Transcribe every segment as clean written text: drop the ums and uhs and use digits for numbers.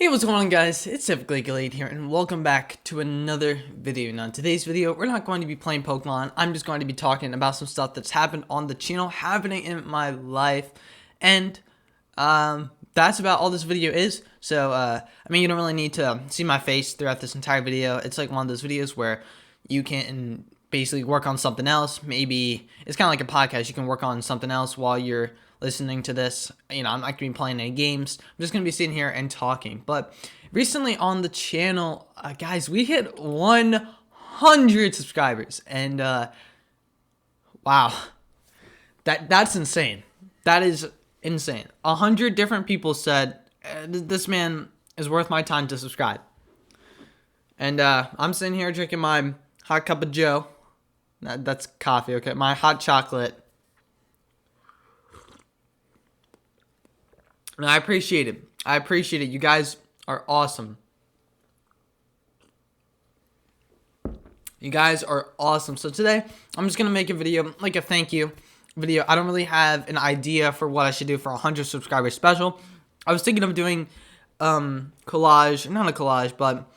Hey, what's going on, guys? It's Typically Glade here, and welcome back to another video. Now, in today's video, we're not going to be playing Pokemon. I'm just going to be talking about some stuff that's happened on the channel, happening in my life, and that's about all this video is. So, you don't really need to see my face throughout this entire video. It's like one of those videos where you can basically work on something else. Maybe it's kind of like a podcast. You can work on something else while you're listening to this. I'm not going to be playing any games. I'm just going to be sitting here and talking. But recently on the channel, guys, we hit 100 subscribers. And, wow. That's insane. That is insane. 100 different people said, this man is worth my time to subscribe. And, I'm sitting here drinking my hot cup of joe. That's coffee, okay? My hot chocolate. And I appreciate it. I appreciate it. You guys are awesome. You guys are awesome. So today, I'm just going to make a video, like a thank you video. I don't really have an idea for what I should do for 100 subscribers special. I was thinking of doing collage, not a collage, but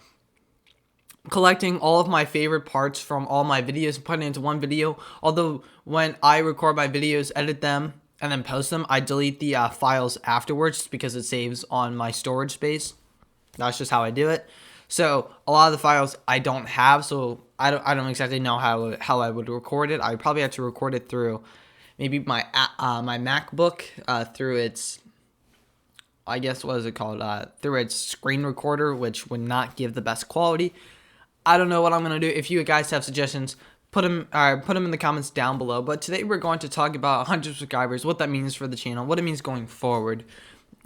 collecting all of my favorite parts from all my videos and putting it into one video. Although when I record my videos, edit them, and then post them, I delete the files afterwards just because it saves on my storage space. That's just how I do it. So a lot of the files I don't have, so I don't exactly know how I would record it. I probably have to record it through maybe my MacBook through its, I guess, what is it called? Through its screen recorder, which would not give the best quality. I don't know what I'm gonna do. If you guys have suggestions, put them in the comments down below. But today we're going to talk about 100 subscribers, what that means for the channel, what it means going forward,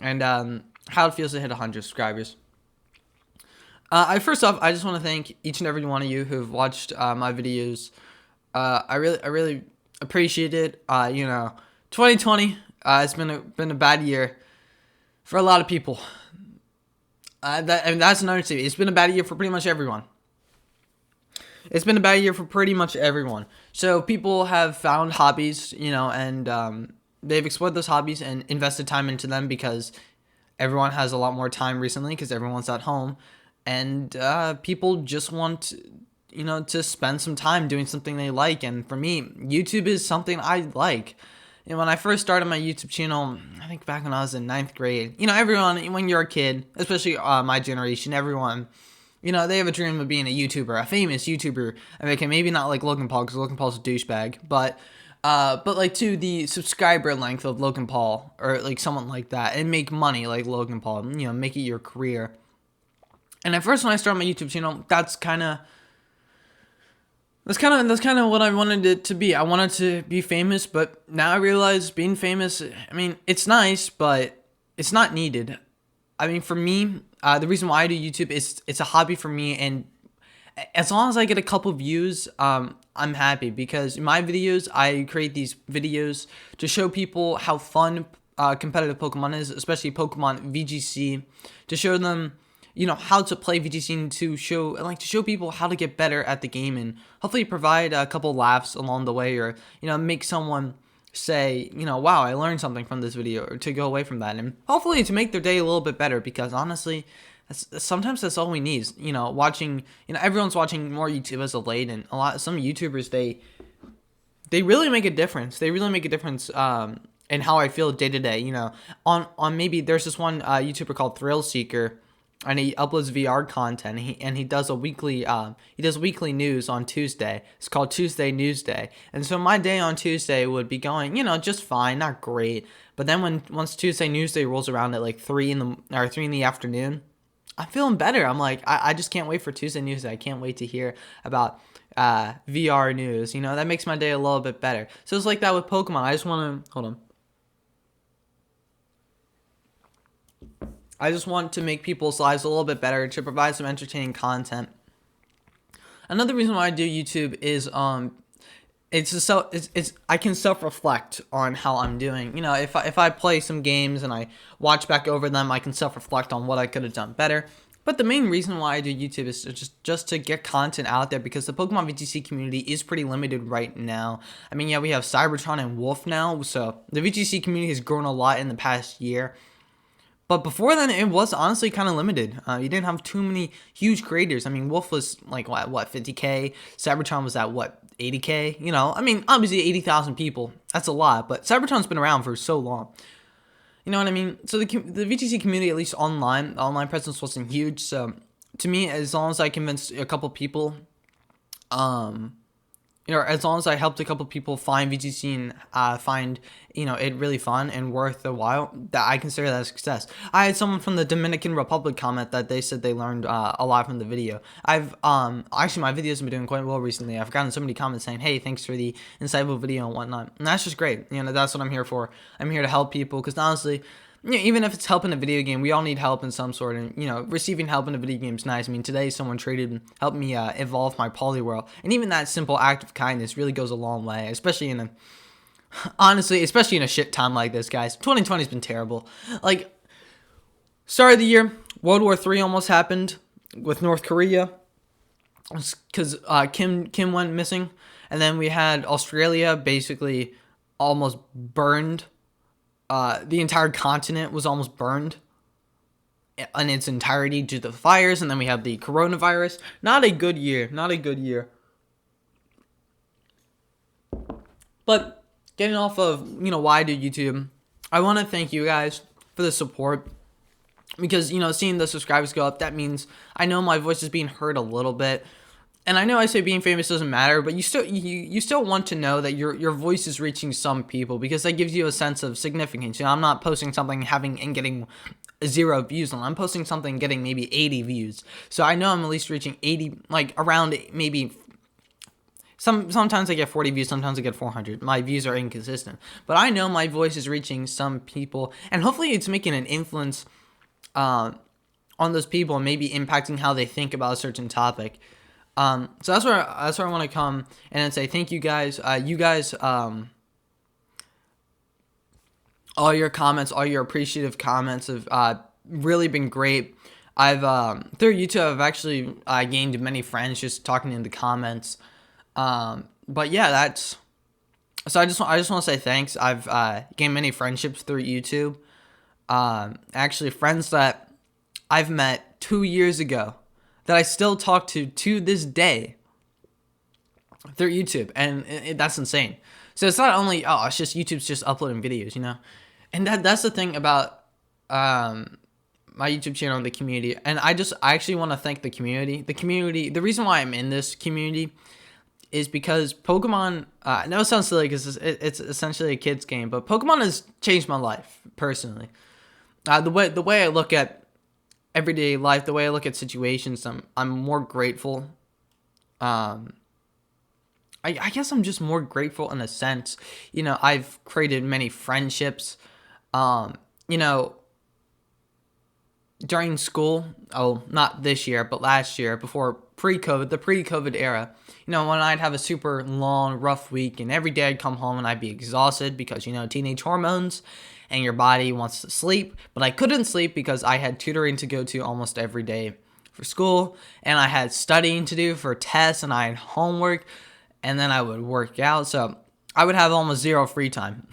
and how it feels to hit 100 subscribers. First off, I just want to thank each and every one of you who've watched my videos. I really appreciate it. 2020, it's been a bad year for a lot of people. That's another thing. It's been a bad year for pretty much everyone. It's been a bad year for pretty much everyone. So people have found hobbies, and they've explored those hobbies and invested time into them because everyone has a lot more time recently because everyone's at home. And people just want, to spend some time doing something they like. And for me, YouTube is something I like. And when I first started my YouTube channel, I think back when I was in 9th grade, everyone, when you're a kid, especially my generation, everyone, they have a dream of being a YouTuber, a famous YouTuber. Okay, maybe not like Logan Paul, because Logan Paul's a douchebag, but like to the subscriber length of Logan Paul, or like someone like that, and make money like Logan Paul, make it your career. And at first when I started my YouTube channel, that's kind of what I wanted it to be. I wanted to be famous, but now I realize being famous, it's nice, but it's not needed. For me, the reason why I do YouTube is it's a hobby for me, and as long as I get a couple views, I'm happy, because in my videos, I create these videos to show people how fun competitive Pokemon is, especially Pokemon VGC, to show them, how to play VGC, and to show people how to get better at the game, and hopefully provide a couple laughs along the way, or, make someone say, wow, I learned something from this video, or to go away from that, and hopefully to make their day a little bit better, because honestly, sometimes that's all we need. Watching, everyone's watching more YouTube as of late, and some YouTubers, they really make a difference. They really make a difference in how I feel day to day. On maybe there's this one YouTuber called Thrill Seeker, and he uploads VR content, and he does weekly news on Tuesday. It's called Tuesday News Day. And so my day on Tuesday would be going, just fine, not great. But then once Tuesday News Day rolls around at like 3 in the afternoon, I'm feeling better. I'm like, I just can't wait for Tuesday News Day. I can't wait to hear about VR news. That makes my day a little bit better. So it's like that with Pokemon. I just want to hold on. I just want to make people's lives a little bit better, to provide some entertaining content. Another reason why I do YouTube is I can self-reflect on how I'm doing. If I play some games and I watch back over them, I can self-reflect on what I could have done better. But the main reason why I do YouTube is just to get content out there, because the Pokemon VGC community is pretty limited right now. We have Cybertron and Wolf now, so the VGC community has grown a lot in the past year. But before then, it was honestly kind of limited. You didn't have too many huge creators. I mean, Wolf was like what 50K. Cybertron was at what 80K. You know, I mean, obviously 80,000 people. That's a lot, but Cybertron's been around for so long. You know what I mean? So the VGC community, at least online, the online presence wasn't huge. So to me, as long as I convinced a couple people, you know, as long as I helped a couple people find VGC and find, you know, it really fun and worth the while, that I consider that a success. I had someone from the Dominican Republic comment that they said they learned a lot from the video. I've actually my videos have been doing quite well recently. I've gotten so many comments saying, "Hey, thanks for the insightful video and whatnot," and that's just great. You know, that's what I'm here for. I'm here to help people because honestly, you know, even if it's help in a video game, we all need help in some sort. And, you know, receiving help in a video game is nice. I mean, today someone traded and helped me evolve my Poliwhirl. And even that simple act of kindness really goes a long way, especially in a shit time like this, guys. 2020 has been terrible. Like, start of the year, World War III almost happened with North Korea because Kim went missing. And then we had Australia basically almost burned. The entire continent was almost burned in its entirety due to the fires, and then we have the coronavirus. Not a good year. Not a good year. But getting off of, you know, why I do YouTube, I want to thank you guys for the support. Because, you know, seeing the subscribers go up, that means I know my voice is being heard a little bit. And I know I say being famous doesn't matter, but you still want to know that your voice is reaching some people because that gives you a sense of significance. You know, I'm not posting something getting 0 views on. I'm posting something getting maybe 80 views. So I know I'm at least reaching 80, like around maybe sometimes I get 40 views, sometimes I get 400. My views are inconsistent. But I know my voice is reaching some people and hopefully it's making an influence on those people and maybe impacting how they think about a certain topic. So that's where I want to come and say thank you guys. You guys, all your comments, all your appreciative comments have really been great. I've through YouTube, I've actually gained many friends just talking in the comments. But yeah, that's so. I just want to say thanks. I've gained many friendships through YouTube. Actually, friends that I've met 2 years ago that I still talk to this day through YouTube, and that's insane. So it's not only it's just YouTube's just uploading videos, you know, and that's the thing about my YouTube channel and the community. And I actually want to thank the community. The reason why I'm in this community is because Pokemon. I know it sounds silly because it's essentially a kid's game, but Pokemon has changed my life personally. The way I look at everyday life, the way I look at situations, I'm more grateful. I guess I'm just more grateful in a sense. You know, I've created many friendships. You know, during school, not this year, but last year, before the pre-COVID era, you know, when I'd have a super long, rough week, and every day I'd come home and I'd be exhausted because, you know, teenage hormones, and your body wants to sleep, but I couldn't sleep because I had tutoring to go to almost every day for school, and I had studying to do for tests, and I had homework, and then I would work out, so I would have almost 0 free time.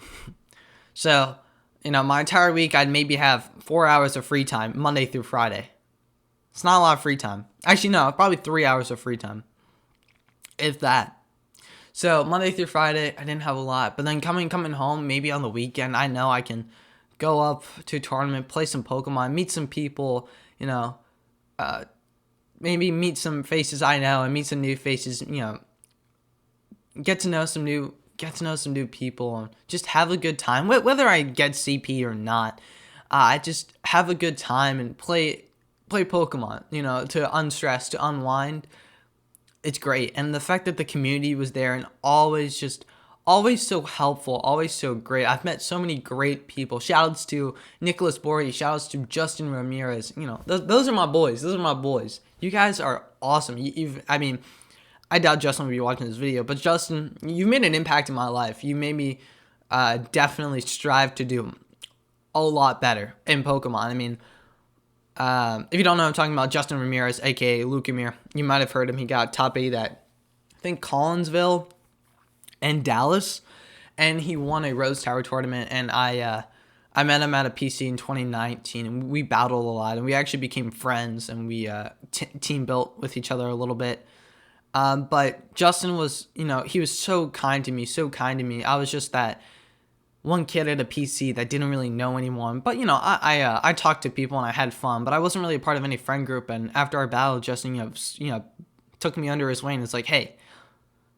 So, you know, my entire week, I'd maybe have 4 hours of free time, Monday through Friday. It's not a lot of free time. Actually, no, probably 3 hours of free time, if that. So Monday through Friday, I didn't have a lot. But then coming home, maybe on the weekend, I know I can go up to a tournament, play some Pokemon, meet some people, you know, maybe meet some faces I know and meet some new faces, you know, get to know some new people and just have a good time. Whether I get CP or not, I just have a good time and play Pokemon, you know, to unstress, to unwind. It's great. And the fact that the community was there and always so helpful, always so great. I've met so many great people. Shoutouts to Nicholas Borey, shoutouts to Justin Ramirez. You know, those are my boys. Those are my boys. You guys are awesome. I mean, I doubt Justin will be watching this video, but Justin, you've made an impact in my life. You made me definitely strive to do a lot better in Pokemon. I mean, if you don't know, I'm talking about Justin Ramirez, aka Lukemir. You might have heard him. He got top 8 at, I think, Collinsville and Dallas, and he won a Rose Tower tournament. And I I met him at a PC in 2019, and we battled a lot, and we actually became friends, and we team built with each other a little bit. But Justin was, he was so kind to me, so kind to me. I was just that one kid at a PC that didn't really know anyone. But I talked to people and I had fun, but I wasn't really a part of any friend group. And after our battle, Justin, took me under his wing. It's like, hey,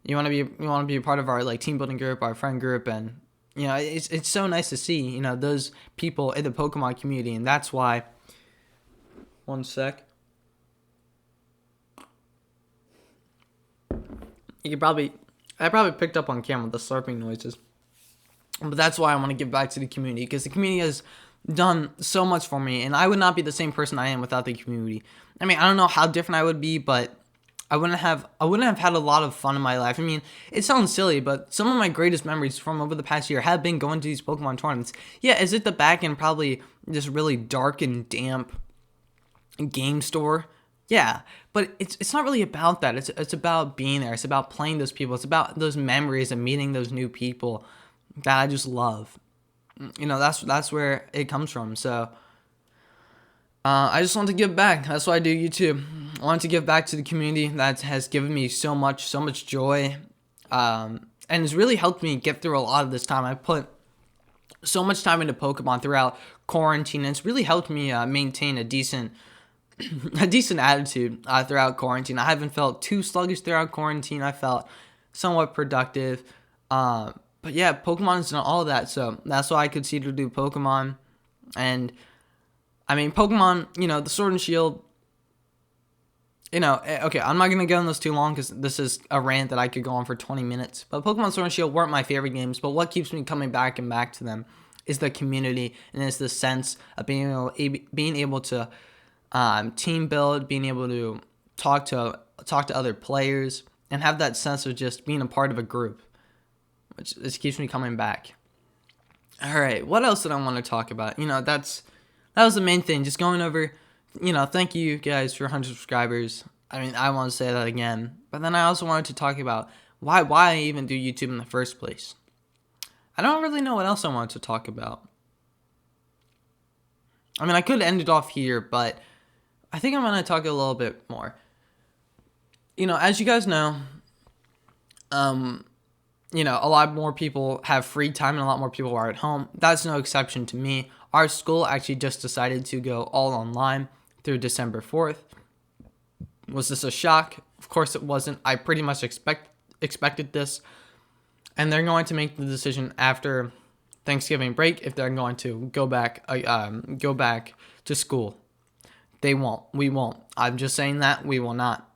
you want to be a part of our like team building group, our friend group, and it's so nice to see those people in the Pokemon community, and that's why. One sec. I probably picked up on camera the slurping noises. But that's why I want to give back to the community, because the community has done so much for me, and I would not be the same person I am without the community. I mean, I don't know how different I would be, but I wouldn't have had a lot of fun in my life. I mean, it sounds silly, but some of my greatest memories from over the past year have been going to these Pokemon tournaments. Yeah, is it the back end probably this really dark and damp game store? Yeah, but it's not really about that. It's about being there. It's about playing those people. It's about those memories and meeting those new people that I just love. That's where it comes from. So I just want to give back. That's why I do YouTube. I want to give back to the community that has given me so much joy, and has really helped me get through a lot of this time. I put so much time into Pokemon throughout quarantine, and it's really helped me maintain a decent attitude throughout quarantine. I haven't felt too sluggish throughout quarantine. I felt somewhat productive. But yeah, Pokemon has done all of that, so that's why I could see to do Pokemon. And I mean, Pokemon, the Sword and Shield, okay, I'm not going to go on this too long because this is a rant that I could go on for 20 minutes. But Pokemon Sword and Shield weren't my favorite games, but what keeps me coming back and back to them is the community, and it's the sense of being able to team build, being able to talk to other players, and have that sense of just being a part of a group, which just keeps me coming back. All right, what else did I want to talk about? That was the main thing, just going over, thank you guys for 100 subscribers. I mean, I want to say that again, but then I also wanted to talk about why I even do YouTube in the first place. I don't really know what else I wanted to talk about. I mean, I could end it off here, but I think I'm going to talk a little bit more. As you guys know, a lot more people have free time and a lot more people are at home. That's no exception to me. Our school actually just decided to go all online through December 4th. Was this a shock? Of course it wasn't. I pretty much expected this. And they're going to make the decision after Thanksgiving break if they're going to go back to school. They won't. We won't. I'm just saying that we will not.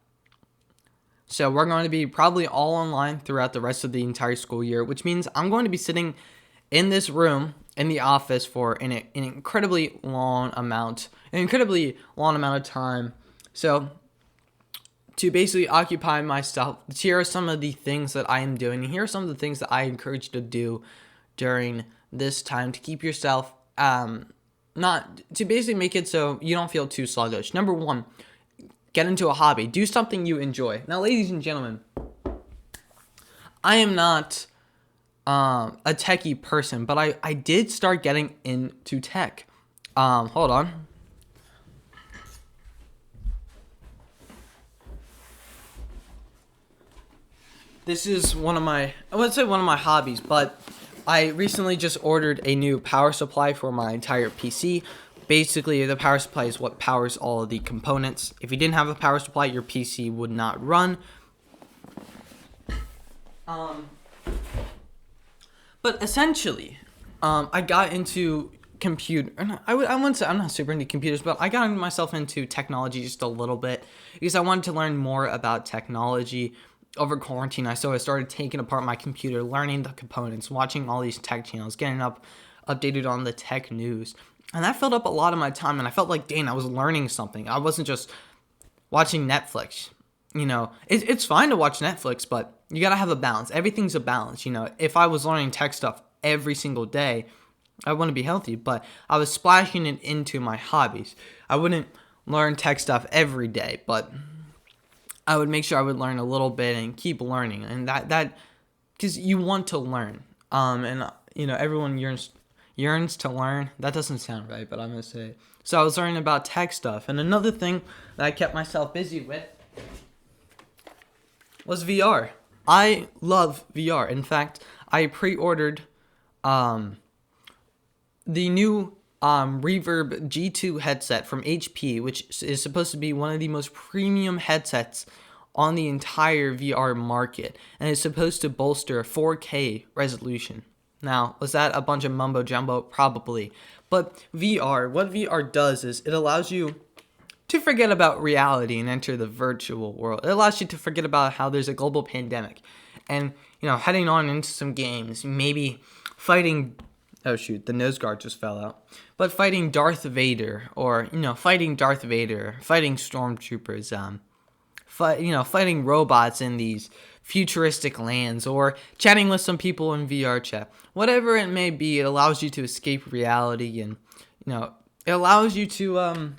So we're going to be probably all online throughout the rest of the entire school year, which means I'm going to be sitting in this room in the office for an incredibly long amount of time. So to basically occupy myself, here are some of the things that I am doing. Here are some of the things that I encourage you to do during this time to keep yourself, not to basically make it so you don't feel too sluggish. Number one, get into a hobby. Do something you enjoy. Now, ladies and gentlemen, I am not a techie person, but I did start getting into tech. Hold on. This is I wouldn't say one of my hobbies, but I recently just ordered a new power supply for my entire PC. Basically, the power supply is what powers all of the components. If you didn't have a power supply, your PC would not run. But essentially, I got into computer. I wouldn't say I'm not super into computers, but I got myself into technology just a little bit because I wanted to learn more about technology. Over quarantine, so I started taking apart my computer, learning the components, watching all these tech channels, getting updated on the tech news. And that filled up a lot of my time, and I felt like, dang, I was learning something. I wasn't just watching Netflix. It's fine to watch Netflix, but you gotta have a balance. Everything's a balance. If I was learning tech stuff every single day, I wouldn't be healthy, but I was splashing it into my hobbies. I wouldn't learn tech stuff every day, but I would make sure I would learn a little bit and keep learning, and that because you want to learn, and everyone yearns yearns to learn. That doesn't sound right, but I'm gonna say it. So I was learning about tech stuff, and another thing that I kept myself busy with was VR. I love VR. In fact, I pre-ordered the new Reverb G2 headset from HP, which is supposed to be one of the most premium headsets on the entire VR market, and it's supposed to bolster 4K resolution. Now, was that a bunch of mumbo jumbo? Probably. But VR, what VR does is it allows you to forget about reality and enter the virtual world. It allows you to forget about how there's a global pandemic and, heading on into some games, maybe fighting, oh shoot, the nose guard just fell out, but fighting Darth Vader, or, fighting stormtroopers, fighting robots in these futuristic lands, or chatting with some people in VR chat. Whatever it may be, it allows you to escape reality, and, it allows you to,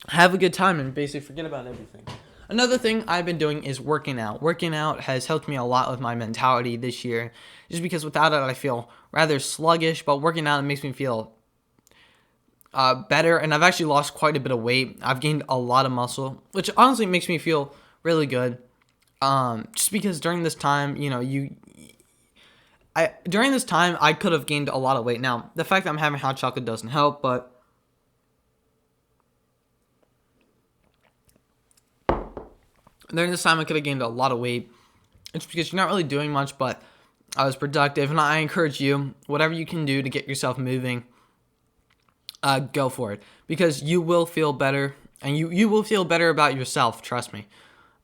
have a good time and basically forget about everything. Another thing I've been doing is working out. Working out has helped me a lot with my mentality this year, just because without it I feel rather sluggish, but working out makes me feel better, and I've actually lost quite a bit of weight. I've gained a lot of muscle, which honestly makes me feel really good. Just because during this time, during this time I could have gained a lot of weight. Now, the fact that I'm having hot chocolate doesn't help, but during this time I could have gained a lot of weight. It's because you're not really doing much, but I was productive, and I encourage you, whatever you can do to get yourself moving, go for it, because you will feel better, and you will feel better about yourself, trust me.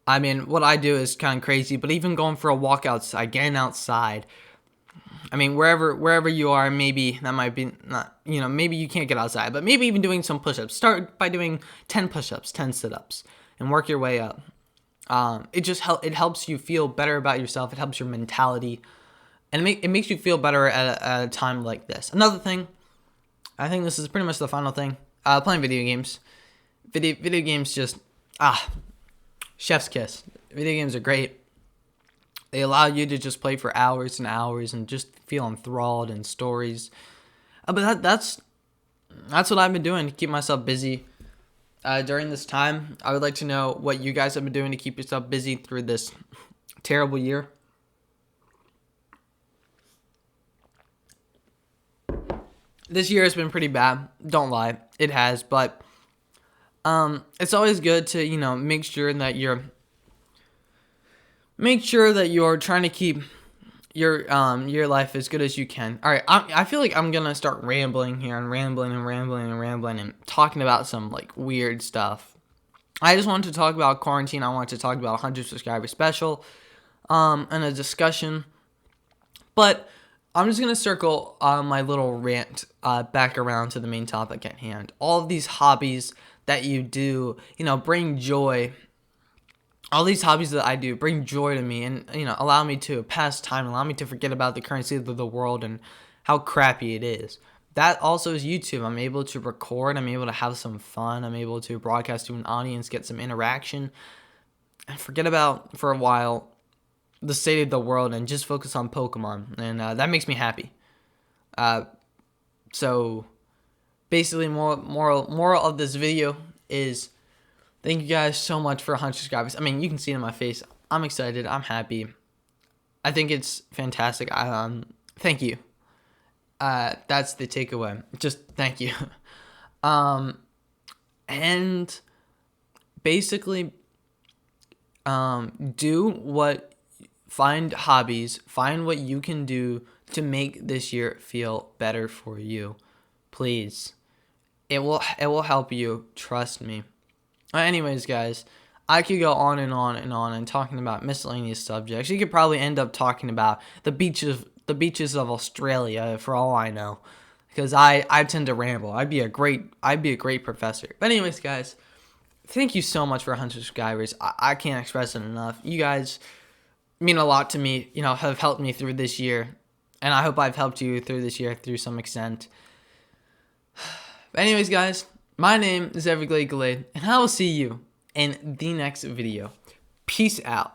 I mean, what I do is kind of crazy, but even going for a walk outside, getting outside, I mean, wherever you are, maybe that might be not, maybe you can't get outside, but maybe even doing some push-ups. Start by doing 10 push-ups, 10 sit-ups, and work your way up. It helps you feel better about yourself. It helps your mentality, and it makes you feel better at a time like this. Another thing, I think this is pretty much the final thing. Playing video games. Video games just chef's kiss. Video games are great. They allow you to just play for hours and hours and just feel enthralled in stories. But that's what I've been doing to keep myself busy. During this time, I would like to know what you guys have been doing to keep yourself busy through this terrible year. This year has been pretty bad. Don't lie, it has. But it's always good to make sure that you're trying to keep your life as good as you can. All right, I feel like I'm gonna start rambling here and rambling and talking about some weird stuff. I just wanted to talk about quarantine. I wanted to talk about 100 subscriber special, and a discussion. But I'm just gonna circle my little rant back around to the main topic at hand. All of these hobbies that you do, bring joy. All these hobbies that I do bring joy to me, and allow me to pass time, allow me to forget about the current state of the world and how crappy it is. That also is YouTube. I'm able to record, I'm able to have some fun, I'm able to broadcast to an audience, get some interaction, and forget about, for a while, the state of the world and just focus on Pokemon, and that makes me happy. So basically, moral of this video is, thank you guys so much for 100 subscribers. I mean, you can see it in my face. I'm excited. I'm happy. I think it's fantastic. Thank you. That's the takeaway. Just thank you. And basically, find hobbies, find what you can do to make this year feel better for you. Please. It will help you. Trust me. Anyways, guys, I could go on and on and on and talking about miscellaneous subjects. You could probably end up talking about the beaches of Australia for all I know, because I tend to ramble. I'd be a great professor. But anyways, guys, thank you so much for 100 subscribers. I can't express it enough. You guys mean a lot to me. Have helped me through this year, and I hope I've helped you through this year through some extent. But anyways, guys, my name is Everglade Glade, and I will see you in the next video. Peace out.